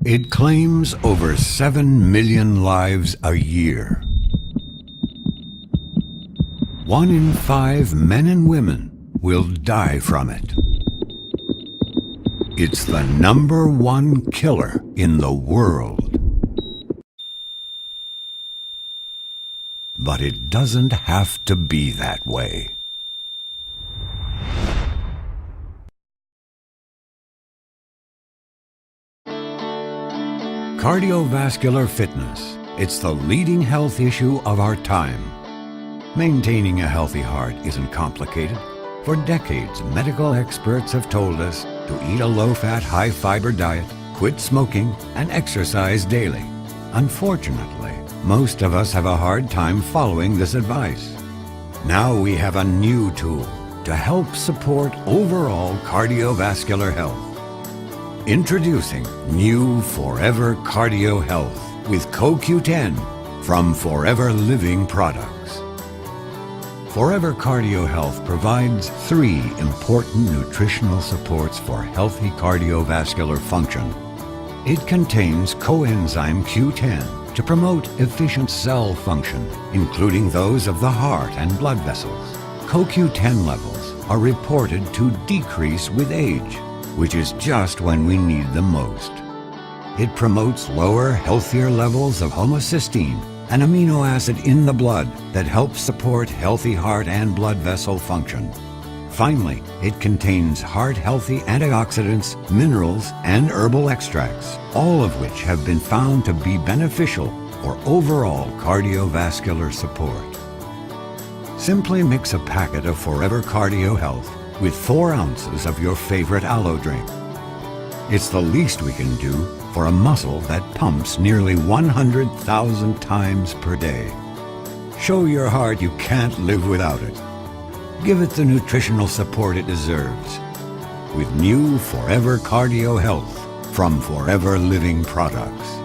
It claims over 7 million lives a year. 1 in 5 men and women will die from it. It's the #1 killer in the world. But it doesn't have to be that way. Cardiovascular fitness. It's the leading health issue of our time. Maintaining a healthy heart isn't complicated. For decades, medical experts have told us to eat a low-fat, high-fiber diet, quit smoking, and exercise daily. Unfortunately, most of us have a hard time following this advice. Now we have a new tool to help support overall cardiovascular health. Introducing new Forever Cardio Health with CoQ10 from Forever Living Products. Forever Cardio Health provides 3 important nutritional supports for healthy cardiovascular function. It contains Koenzim Q10 to promote efficient cell function, including those of the heart and blood vessels. CoQ10 levels are reported to decrease with age, which is just when we need them most. It promotes lower, healthier levels of homocysteine, an amino acid in the blood that helps support healthy heart and blood vessel function. Finally, it contains heart-healthy antioxidants, minerals, and herbal extracts, all of which have been found to be beneficial for overall cardiovascular support. Simply mix a packet of Forever Cardio Health with 4 ounces of your favorite aloe drink. It's the least we can do for a muscle that pumps nearly 100,000 times per day. Show your heart you can't live without it. Give it the nutritional support it deserves with new Forever Cardio Health from Forever Living Products.